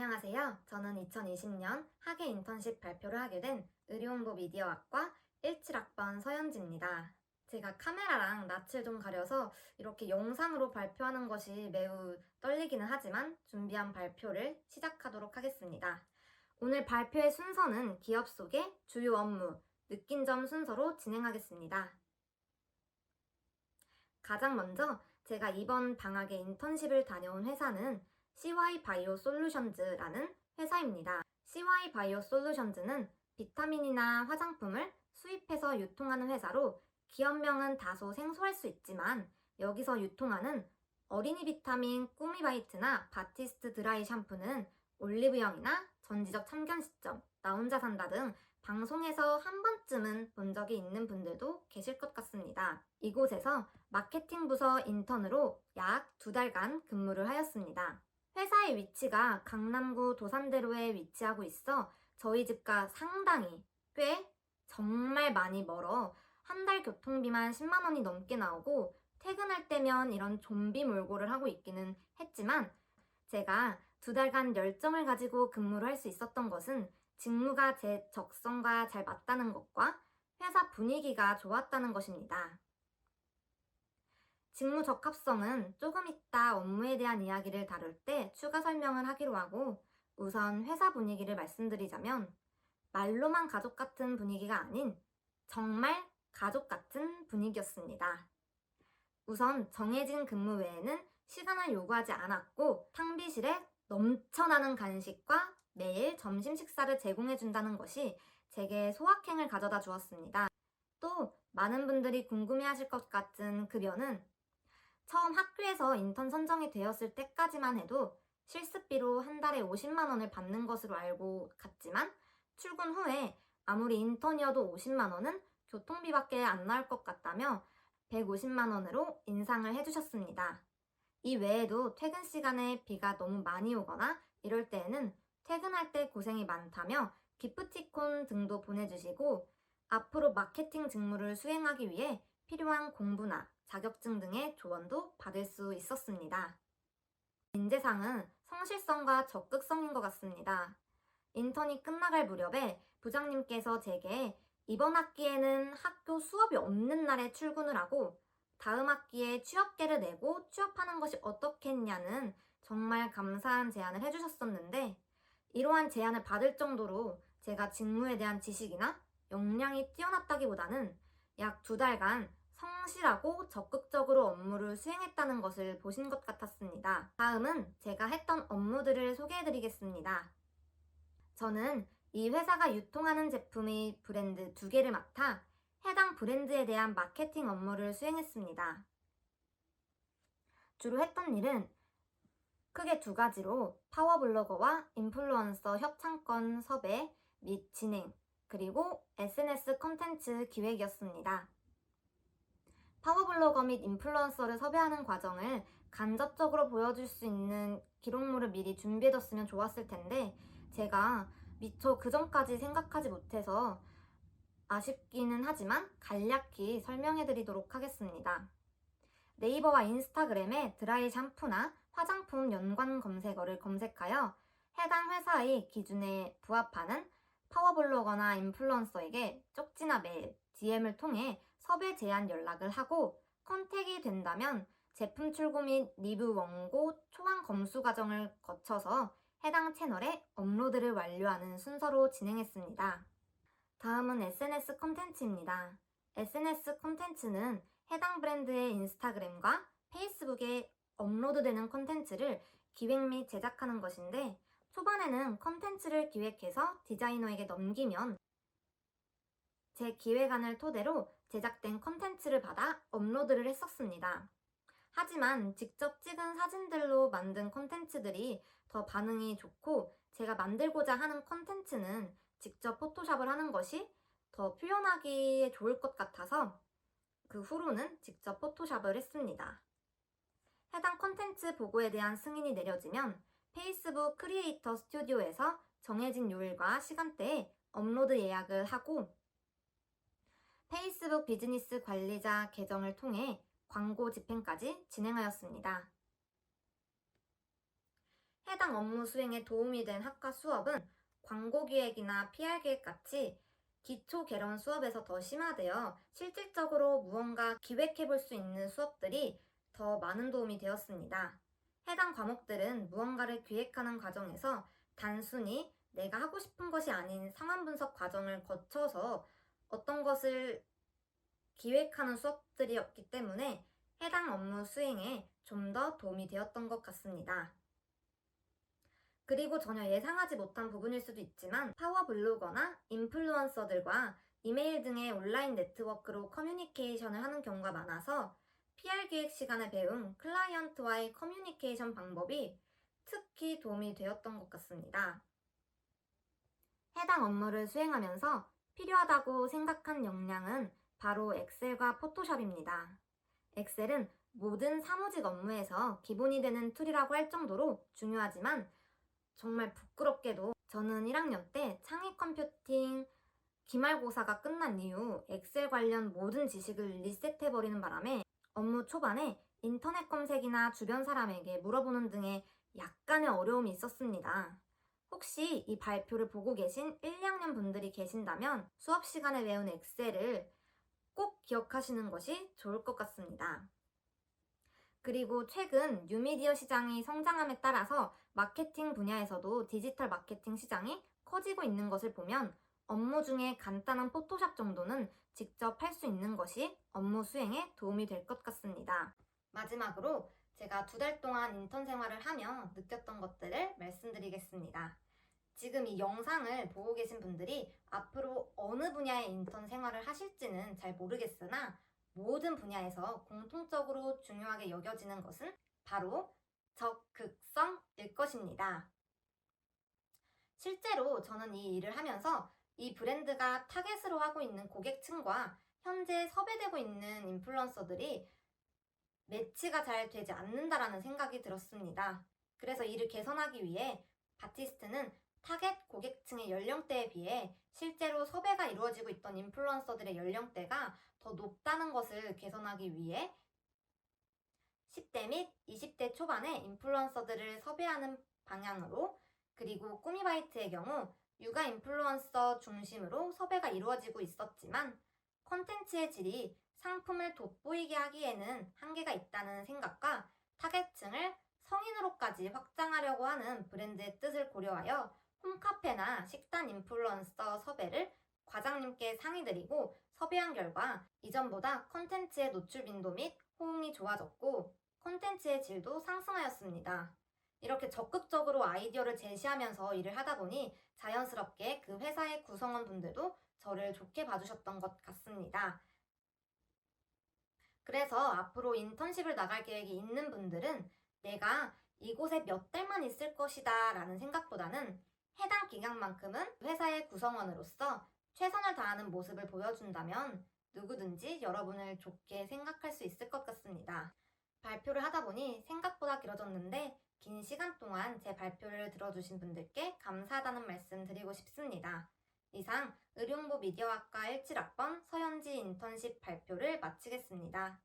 안녕하세요. 저는 2020년 학예 인턴십 발표를 하게 된 의료홍보 미디어학과 17학번 서현지입니다. 제가 카메라랑 낯을 좀 가려서 이렇게 영상으로 발표하는 것이 매우 떨리기는 하지만 준비한 발표를 시작하도록 하겠습니다. 오늘 발표의 순서는 기업 소개, 주요 업무, 느낀 점 순서로 진행하겠습니다. 가장 먼저 제가 이번 방학에 인턴십을 다녀온 회사는 CY 바이오 솔루션즈라는 회사입니다. CY 바이오 솔루션즈는 비타민이나 화장품을 수입해서 유통하는 회사로 기업명은 다소 생소할 수 있지만 여기서 유통하는 어린이 비타민 꾸미바이트나 바티스트 드라이 샴푸는 올리브영이나 전지적 참견 시점, 나 혼자 산다 등 방송에서 한 번쯤은 본 적이 있는 분들도 계실 것 같습니다. 이곳에서 마케팅 부서 인턴으로 약 2달간 근무를 하였습니다. 회사의 위치가 강남구 도산대로에 위치하고 있어 저희 집과 상당히 꽤 정말 많이 멀어 한 달 교통비만 10만 원이 넘게 나오고 퇴근할 때면 이런 좀비 몰골을 하고 있기는 했지만 제가 2달간 열정을 가지고 근무를 할 수 있었던 것은 직무가 제 적성과 잘 맞다는 것과 회사 분위기가 좋았다는 것입니다. 직무 적합성은 조금 이따 업무에 대한 이야기를 다룰 때 추가 설명을 하기로 하고 우선 회사 분위기를 말씀드리자면 말로만 가족 같은 분위기가 아닌 정말 가족 같은 분위기였습니다. 우선 정해진 근무 외에는 시간을 요구하지 않았고 탕비실에 넘쳐나는 간식과 매일 점심 식사를 제공해준다는 것이 제게 소확행을 가져다 주었습니다. 또 많은 분들이 궁금해하실 것 같은 급여는 처음 학교에서 인턴 선정이 되었을 때까지만 해도 실습비로 한 달에 50만 원을 받는 것으로 알고 갔지만 출근 후에 아무리 인턴이어도 50만 원은 교통비밖에 안 나올 것 같다며 150만 원으로 인상을 해주셨습니다. 이 외에도 퇴근 시간에 비가 너무 많이 오거나 이럴 때에는 퇴근할 때 고생이 많다며 기프티콘 등도 보내주시고 앞으로 마케팅 직무를 수행하기 위해 필요한 공부나 자격증 등의 조언도 받을 수 있었습니다. 인재상은 성실성과 적극성인 것 같습니다. 인턴이 끝나갈 무렵에 부장님께서 제게 이번 학기에는 학교 수업이 없는 날에 출근을 하고 다음 학기에 취업계를 내고 취업하는 것이 어떻겠냐는 정말 감사한 제안을 해주셨었는데 이러한 제안을 받을 정도로 제가 직무에 대한 지식이나 역량이 뛰어났다기보다는 약 2달간 성실하고 적극적으로 업무를 수행했다는 것을 보신 것 같았습니다. 다음은 제가 했던 업무들을 소개해드리겠습니다. 저는 이 회사가 유통하는 제품의 브랜드 2개를 맡아 해당 브랜드에 대한 마케팅 업무를 수행했습니다. 주로 했던 일은 크게 2가지로 파워블로거와 인플루언서 협찬권 섭외 및 진행, 그리고 SNS 콘텐츠 기획이었습니다. 파워블로거 및 인플루언서를 섭외하는 과정을 간접적으로 보여줄 수 있는 기록물을 미리 준비해뒀으면 좋았을 텐데 제가 미처 그 전까지 생각하지 못해서 아쉽기는 하지만 간략히 설명해드리도록 하겠습니다. 네이버와 인스타그램에 드라이 샴푸나 화장품 연관 검색어를 검색하여 해당 회사의 기준에 부합하는 파워블로거나 인플루언서에게 쪽지나 메일, DM을 통해 섭외 제안 연락을 하고 컨택이 된다면 제품 출고 및 리뷰 원고 초안 검수 과정을 거쳐서 해당 채널에 업로드를 완료하는 순서로 진행했습니다. 다음은 SNS 콘텐츠입니다. SNS 콘텐츠는 해당 브랜드의 인스타그램과 페이스북에 업로드되는 콘텐츠를 기획 및 제작하는 것인데 초반에는 콘텐츠를 기획해서 디자이너에게 넘기면 제 기획안을 토대로 제작된 콘텐츠를 받아 업로드를 했었습니다. 하지만 직접 찍은 사진들로 만든 콘텐츠들이 더 반응이 좋고 제가 만들고자 하는 콘텐츠는 직접 포토샵을 하는 것이 더 표현하기에 좋을 것 같아서 그 후로는 직접 포토샵을 했습니다. 해당 콘텐츠 보고에 대한 승인이 내려지면 페이스북 크리에이터 스튜디오에서 정해진 요일과 시간대에 업로드 예약을 하고 페이스북 비즈니스 관리자 계정을 통해 광고 집행까지 진행하였습니다. 해당 업무 수행에 도움이 된 학과 수업은 광고기획이나 PR기획 같이 기초 개론 수업에서 더 심화되어 실질적으로 무언가 기획해 볼 수 있는 수업들이 더 많은 도움이 되었습니다. 해당 과목들은 무언가를 기획하는 과정에서 단순히 내가 하고 싶은 것이 아닌 상황 분석 과정을 거쳐서 어떤 것을 기획하는 수업들이었기 때문에 해당 업무 수행에 좀 더 도움이 되었던 것 같습니다. 그리고 전혀 예상하지 못한 부분일 수도 있지만 파워블로거나 인플루언서들과 이메일 등의 온라인 네트워크로 커뮤니케이션을 하는 경우가 많아서 PR 기획 시간에 배운 클라이언트와의 커뮤니케이션 방법이 특히 도움이 되었던 것 같습니다. 해당 업무를 수행하면서 필요하다고 생각한 역량은 바로 엑셀과 포토샵입니다. 엑셀은 모든 사무직 업무에서 기본이 되는 툴이라고 할 정도로 중요하지만 정말 부끄럽게도 저는 1학년 때 창의 컴퓨팅 기말고사가 끝난 이후 엑셀 관련 모든 지식을 리셋해버리는 바람에 업무 초반에 인터넷 검색이나 주변 사람에게 물어보는 등의 약간의 어려움이 있었습니다. 혹시 이 발표를 보고 계신 1, 2학년 분들이 계신다면 수업 시간에 외운 엑셀을 꼭 기억하시는 것이 좋을 것 같습니다. 그리고 최근 뉴미디어 시장이 성장함에 따라서 마케팅 분야에서도 디지털 마케팅 시장이 커지고 있는 것을 보면 업무 중에 간단한 포토샵 정도는 직접 할 수 있는 것이 업무 수행에 도움이 될 것 같습니다. 마지막으로 제가 2달 동안 인턴 생활을 하며 느꼈던 것들을 말씀드리겠습니다. 지금 이 영상을 보고 계신 분들이 앞으로 어느 분야의 인턴 생활을 하실지는 잘 모르겠으나 모든 분야에서 공통적으로 중요하게 여겨지는 것은 바로 적극성일 것입니다. 실제로 저는 이 일을 하면서 이 브랜드가 타겟으로 하고 있는 고객층과 현재 섭외되고 있는 인플루언서들이 매치가 잘 되지 않는다라는 생각이 들었습니다. 그래서 이를 개선하기 위해 바티스트는 타겟 고객층의 연령대에 비해 실제로 섭외가 이루어지고 있던 인플루언서들의 연령대가 더 높다는 것을 개선하기 위해 10대 및 20대 초반의 인플루언서들을 섭외하는 방향으로, 그리고 꾸미바이트의 경우 육아 인플루언서 중심으로 섭외가 이루어지고 있었지만 콘텐츠의 질이 상품을 돋보이게 하기에는 한계가 있다는 생각과 타겟층을 성인으로까지 확장하려고 하는 브랜드의 뜻을 고려하여 홈카페나 식단 인플루언서 섭외를 과장님께 상의드리고 섭외한 결과 이전보다 콘텐츠의 노출 빈도 및 호응이 좋아졌고 콘텐츠의 질도 상승하였습니다. 이렇게 적극적으로 아이디어를 제시하면서 일을 하다 보니 자연스럽게 그 회사의 구성원분들도 저를 좋게 봐주셨던 것 같습니다. 그래서 앞으로 인턴십을 나갈 계획이 있는 분들은 내가 이곳에 몇 달만 있을 것이다 라는 생각보다는 해당 기간만큼은 회사의 구성원으로서 최선을 다하는 모습을 보여준다면 누구든지 여러분을 좋게 생각할 수 있을 것 같습니다. 발표를 하다 보니 생각보다 길어졌는데 긴 시간 동안 제 발표를 들어주신 분들께 감사하다는 말씀 드리고 싶습니다. 이상 의료홍보 미디어학과 17학번 서현지 인턴십 발표를 마치겠습니다.